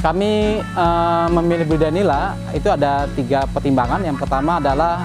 Kami memilih budidaya nila itu ada 3 pertimbangan. Yang pertama adalah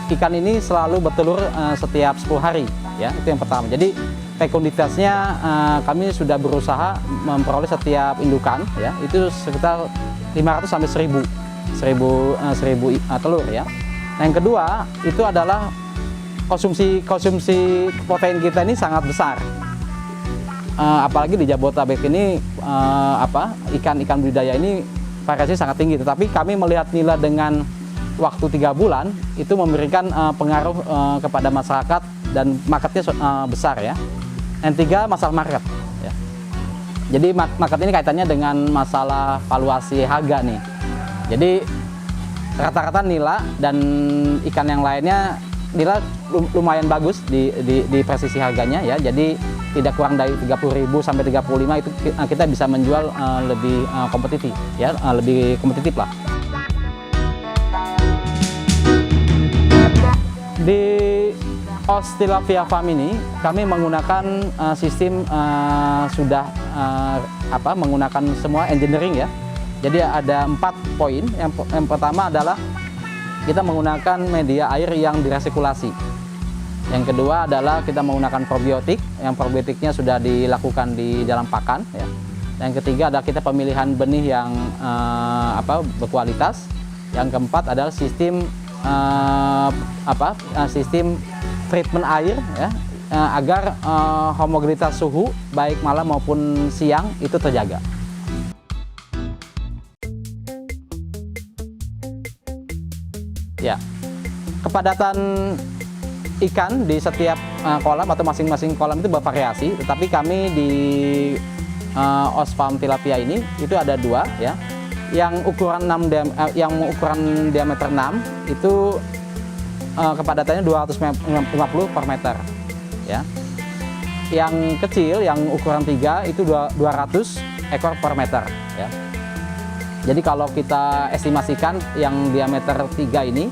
ikan ini selalu bertelur setiap 10 hari, ya, itu yang pertama. Jadi fekunditasnya kami sudah berusaha memperoleh setiap indukan, ya, itu sekitar 500 sampai 1000 telur, ya. Nah, yang kedua itu adalah konsumsi protein kita ini sangat besar. Apalagi di Jabodetabek ini ikan budidaya ini variasi sangat tinggi. Tetapi kami melihat nila dengan waktu 3 bulan itu memberikan pengaruh kepada masyarakat dan marketnya besar, ya. Yang tiga, masalah market, ya. Jadi market ini kaitannya dengan masalah valuasi harga nih. Jadi rata-rata nila dan ikan yang lainnya, nila lumayan bagus di presisi harganya, ya. Jadi tidak kurang dari 30.000 sampai 35 itu kita bisa menjual lebih kompetitif, ya, lebih kompetitif lah. Di Os Tilapia Farm ini kami menggunakan sistem menggunakan semua engineering, ya. Jadi ada 4 poin. Yang pertama adalah kita menggunakan media air yang diresikulasi. Yang kedua adalah kita menggunakan probiotik, yang probiotiknya sudah dilakukan di dalam pakan, ya. Yang ketiga adalah kita pemilihan benih yang berkualitas. Yang keempat adalah sistem sistem treatment air, ya, agar homogenitas suhu baik malam maupun siang itu terjaga. Ya, kepadatan ikan di setiap kolam atau masing-masing kolam itu bervariasi, tetapi kami di Os Farm Tilapia ini itu ada 2, ya. Yang ukuran diameter 6 itu kepadatannya 250 per meter, ya. Yang kecil yang ukuran 3 itu 200 ekor per meter, ya. Jadi kalau kita estimasikan yang diameter 3 ini,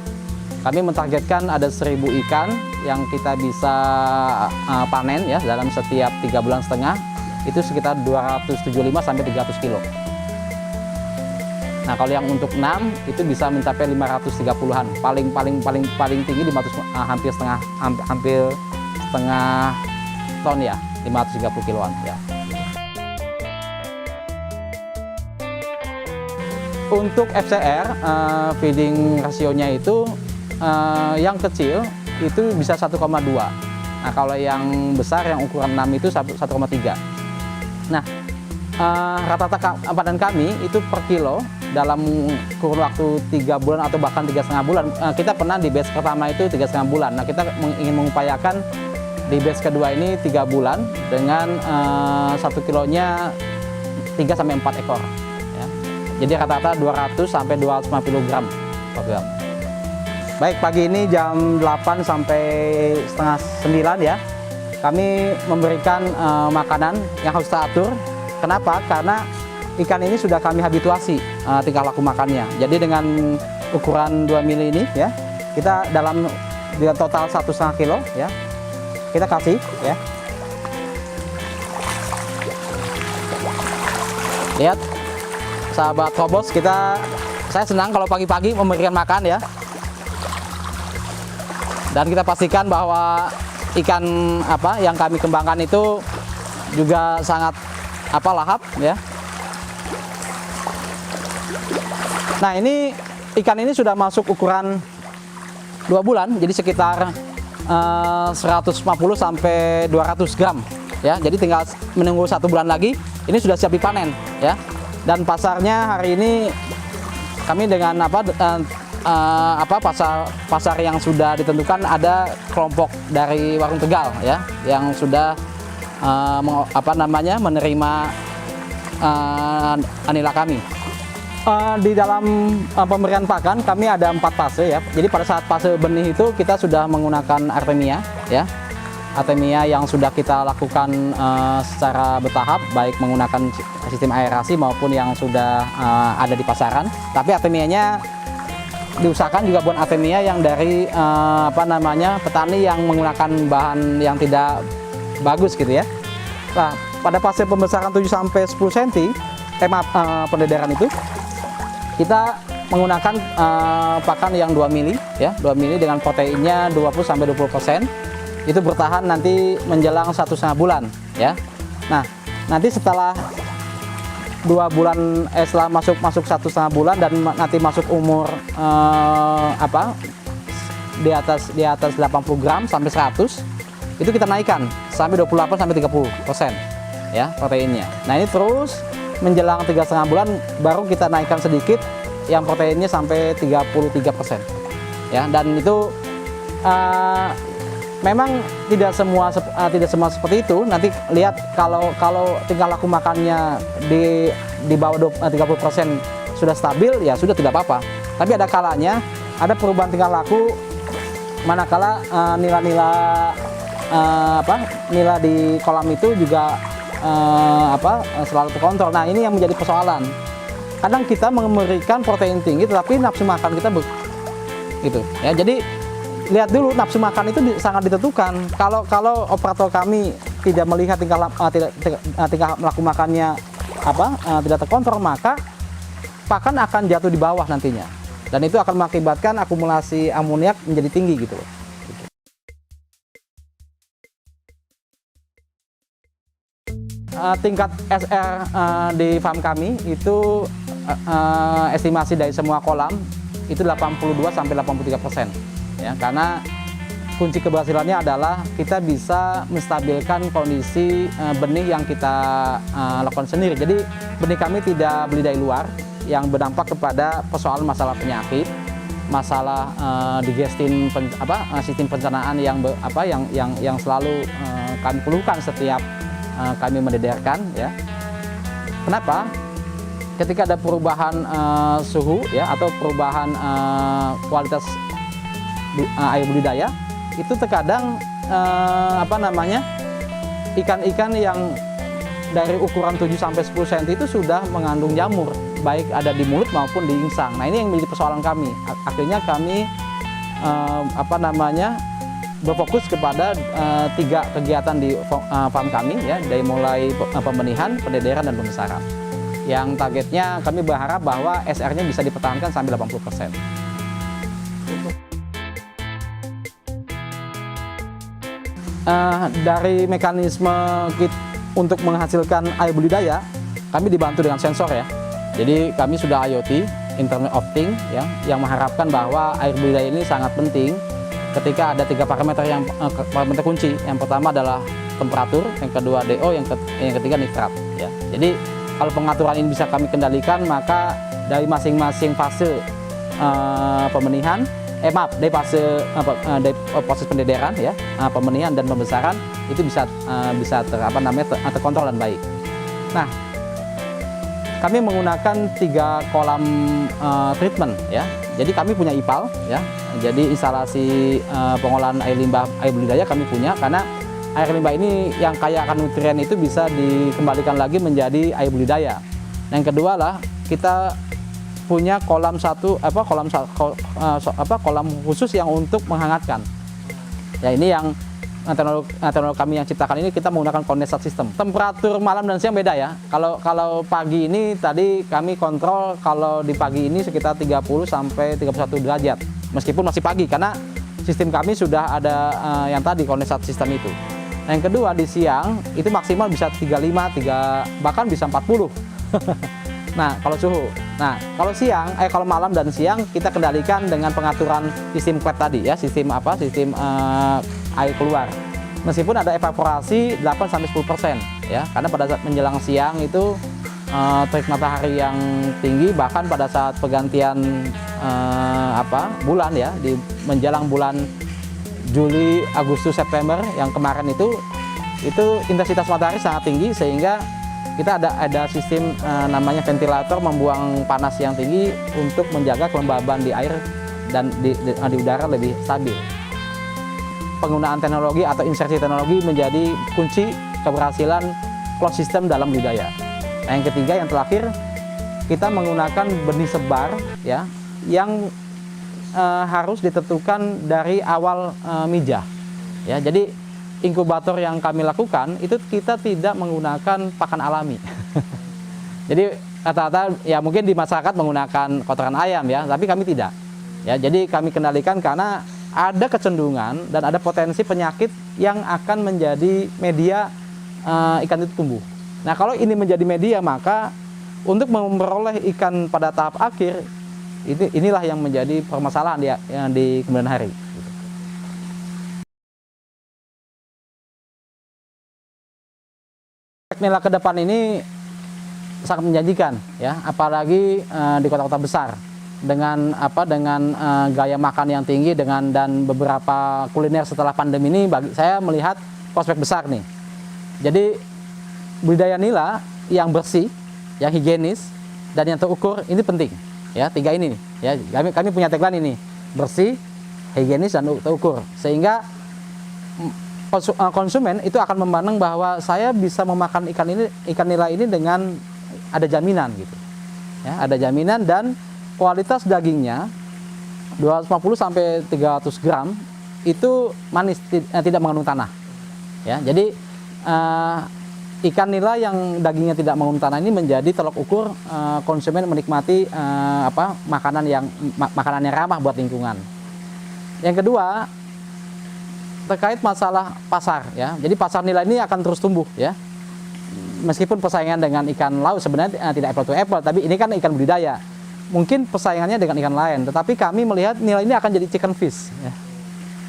kami mentargetkan ada 1000 ikan yang kita bisa panen, ya, dalam setiap 3,5 bulan, itu sekitar 275 sampai 300 kilo. Nah, kalau yang untuk 6 itu bisa mencapai 530-an, paling tinggi 500, hampir setengah ton, ya, 530 kiloan, ya. Untuk FCR feeding rasionya itu yang kecil itu bisa 1,2. Nah, kalau yang besar yang ukuran 6 itu 1,3. Nah, rata-rata panen kami itu per kilo dalam kurun waktu 3 bulan atau bahkan 3,5 bulan. Kita pernah di batch pertama itu 3,5 bulan. Nah, kita ingin mengupayakan di batch kedua ini 3 bulan dengan 1 kilonya 3 sampai 4 ekor. Ya. Jadi rata-rata 200 sampai 250 gram per gram. Baik, pagi ini jam 8 sampai setengah 9, ya. Kami memberikan makanan yang harus teratur. Kenapa? Karena ikan ini sudah kami habituasi tingkah laku makannya. Jadi dengan ukuran 2 mili ini, ya, kita dalam total 1,5 kilo, ya, kita kasih, ya. Lihat, sahabat Trobos, saya senang kalau pagi-pagi memberikan makan, ya. Dan kita pastikan bahwa ikan yang kami kembangkan itu juga sangat lahap, ya. Nah, ini ikan ini sudah masuk ukuran 2 bulan, jadi sekitar 150 sampai 200 gram, ya. Jadi tinggal menunggu 1 bulan lagi, ini sudah siap dipanen, ya. Dan pasarnya hari ini kami dengan pasar yang sudah ditentukan, ada kelompok dari Warung Tegal, ya, yang sudah menerima nila kami. Di dalam pemberian pakan kami ada 4 fase, ya. Jadi pada saat fase benih itu kita sudah menggunakan Artemia, ya. Artemia yang sudah kita lakukan secara bertahap, baik menggunakan sistem aerasi maupun yang sudah ada di pasaran. Tapi Artemianya diusahakan juga bukan Artemia yang dari petani yang menggunakan bahan yang tidak bagus, gitu, ya. Nah, pada fase pembesaran 7 sampai 10 cm tema pendederan itu kita menggunakan pakan yang 2 mili ya, 2 mili dengan proteinnya 20-20%. Itu bertahan nanti menjelang 1,5 bulan ya. Nah, nanti setelah 2 bulan setelah masuk 1,5 bulan dan nanti masuk umur di atas 80 gram sampai 100, itu kita naikkan sampai 28-30% ya proteinnya. Nah, ini terus menjelang 3,5 bulan baru kita naikkan sedikit yang proteinnya sampai 33% ya. Dan itu memang tidak semua seperti itu. Nanti lihat kalau tingkah laku makannya di bawah 30% sudah stabil, ya sudah tidak apa-apa. Tapi ada kalanya ada perubahan tingkah laku manakala nilai di kolam itu juga selalu terkontrol. Nah, ini yang menjadi persoalan. Kadang kita memberikan protein tinggi tetapi nafsu makan kita gitu ya. Jadi lihat dulu nafsu makan itu sangat ditentukan. Kalau operator kami tidak melihat tingkah laku makannya tidak terkontrol, maka pakan akan jatuh di bawah nantinya. Dan itu akan mengakibatkan akumulasi amoniak menjadi tinggi gitu loh. Tingkat SR di farm kami itu estimasi dari semua kolam itu 82-83% ya, karena kunci keberhasilannya adalah kita bisa menstabilkan kondisi benih yang kita lakukan sendiri. Jadi benih kami tidak beli dari luar yang berdampak kepada persoalan masalah penyakit, masalah digestin sistem pencernaan yang selalu kami keluhkan setiap kami mendederkan ya. Kenapa? Ketika ada perubahan suhu ya atau perubahan kualitas air budidaya, itu terkadang ikan-ikan yang dari ukuran 7-10 cm itu sudah mengandung jamur, baik ada di mulut maupun di insang. Nah, ini yang menjadi persoalan kami. Akhirnya kami berfokus kepada 3 kegiatan di farm kami ya, dari mulai pembenihan, pendederan, dan pembesaran. Yang targetnya kami berharap bahwa SR-nya bisa dipertahankan sampai 80%. Dari mekanisme untuk menghasilkan air budidaya, kami dibantu dengan sensor ya. Jadi kami sudah IoT, Internet of Things ya, yang mengharapkan bahwa air budidaya ini sangat penting ketika ada 3 parameter kunci. Yang pertama adalah temperatur, yang kedua DO, yang ketiga nitrat ya. Jadi kalau pengaturan ini bisa kami kendalikan, maka dari masing-masing fase pemenihan, dari proses pendederan ya, pemenihan dan pembesaran itu bisa terkontrol dan baik. Nah, kami menggunakan 3 kolam treatment ya. Jadi kami punya IPAL ya. Jadi instalasi pengolahan air limbah air budidaya kami punya, karena air limbah ini yang kaya akan nutrien itu bisa dikembalikan lagi menjadi air budidaya. Yang kedua lah, kita punya kolam khusus yang untuk menghangatkan. Ya, ini yang teknologi kami yang ciptakan ini, kita menggunakan kondensat sistem. Temperatur malam dan siang beda ya. Kalau pagi ini tadi kami kontrol, kalau di pagi ini sekitar 30-31 derajat. Meskipun masih pagi, karena sistem kami sudah ada yang tadi kondensat sistem itu. Nah, yang kedua di siang itu maksimal bisa 35, bahkan bisa 40. Nah, kalau suhu. Nah, kalau malam dan siang kita kendalikan dengan pengaturan sistem quet tadi ya, sistem air keluar. Meskipun ada evaporasi 8-10% ya, karena pada saat menjelang siang itu terik matahari yang tinggi, bahkan pada saat pergantian bulan ya, di menjelang bulan Juli, Agustus, September yang kemarin itu intensitas matahari sangat tinggi, sehingga kita ada sistem namanya ventilator membuang panas yang tinggi untuk menjaga kelembaban di air dan di udara lebih stabil. Penggunaan teknologi atau insersi teknologi menjadi kunci keberhasilan closed system dalam budidaya. Nah, yang ketiga, yang terakhir, kita menggunakan benih sebar ya, yang harus ditentukan dari awal mijah ya. Jadi inkubator yang kami lakukan itu kita tidak menggunakan pakan alami. Jadi rata-rata ya mungkin di masyarakat menggunakan kotoran ayam ya, tapi kami tidak. Ya, jadi kami kendalikan karena ada kecenderungan dan ada potensi penyakit yang akan menjadi media ikan itu tumbuh. Nah, kalau ini menjadi media, maka untuk memperoleh ikan pada tahap akhir, inilah yang menjadi permasalahan di kemudian hari. Nila ke depan ini sangat menjanjikan, ya, apalagi di kota-kota besar dengan gaya makan yang tinggi dan beberapa kuliner setelah pandemi ini, bagi saya melihat prospek besar nih. Jadi budidaya nila yang bersih, yang higienis, dan yang terukur ini penting, ya, 3 ini nih, ya. Kami punya tagline ini, bersih, higienis, dan terukur, sehingga konsumen itu akan memandang bahwa saya bisa memakan ikan nila ini dengan ada jaminan gitu, ya, ada jaminan, dan kualitas dagingnya 250 sampai 300 gram itu manis, tidak mengandung tanah, ya. Jadi ikan nila yang dagingnya tidak mengandung tanah ini menjadi tolok ukur konsumen menikmati makanan yang ramah buat lingkungan. Yang kedua, terkait masalah pasar, ya. Jadi pasar nila ini akan terus tumbuh, ya. Meskipun persaingan dengan ikan laut sebenarnya tidak apple to apple, tapi ini kan ikan budidaya. Mungkin persaingannya dengan ikan lain, tetapi kami melihat nila ini akan jadi chicken fish, ya.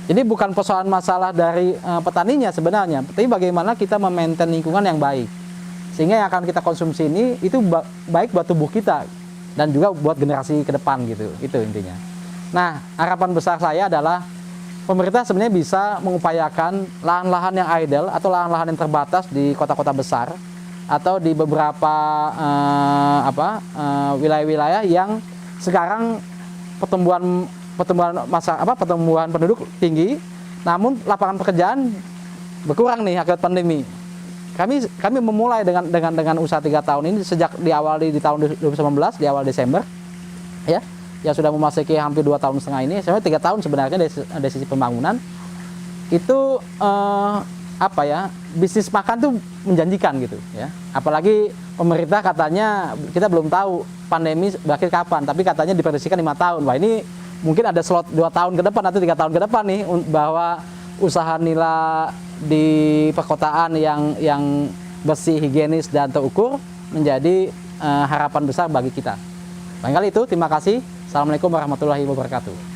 Jadi bukan persoalan masalah dari petaninya sebenarnya, tapi bagaimana kita memaintain lingkungan yang baik, sehingga yang akan kita konsumsi ini itu baik buat tubuh kita dan juga buat generasi ke depan gitu. Itu intinya. Nah, harapan besar saya adalah pemerintah sebenarnya bisa mengupayakan lahan-lahan yang idle atau lahan-lahan yang terbatas di kota-kota besar atau di beberapa wilayah-wilayah yang sekarang pertumbuhan penduduk tinggi, namun lapangan pekerjaan berkurang nih akibat pandemi. Kami memulai dengan usaha 3 tahun ini sejak diawali di tahun 2019, di awal Desember, ya. Yang sudah memasuki hampir 2 tahun setengah ini, sebenarnya 3 tahun sebenarnya dari sisi pembangunan itu bisnis makan tuh menjanjikan gitu, ya. Apalagi pemerintah katanya, kita belum tahu pandemi berakhir kapan, tapi katanya diprediksikan 5 tahun. Wah, ini mungkin ada slot 2 tahun ke depan atau 3 tahun ke depan nih, bahwa usaha nila di perkotaan yang bersih, higienis, dan terukur menjadi harapan besar bagi kita. Barangkali itu, terima kasih. Assalamualaikum warahmatullahi wabarakatuh.